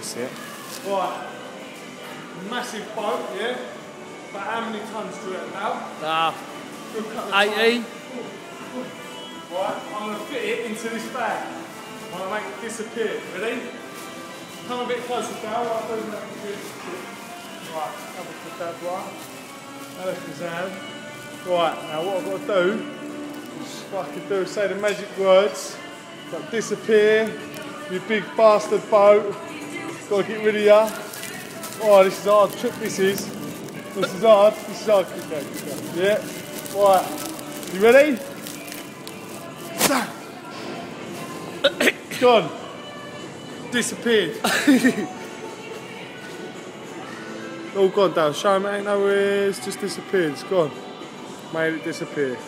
That's it. Right. Massive boat, yeah? But how many tons do it about? 80. Right, I'm going to fit it into this bag. I'm going to make it disappear. Ready? Come a bit closer, Dale. Right, have a put that right. There's Kazan. Right, now what I've got to do is what I can do is say the magic words. Got to disappear. You big bastard boat. Got to get rid of you. Oh, this is a hard trick, this is. This is hard. This is hard. Keep going, keep going. Yeah. Right. You ready? Gone. Disappeared. All gone down. Show him it ain't nowhere. It's just disappeared. It's gone. Made it disappear.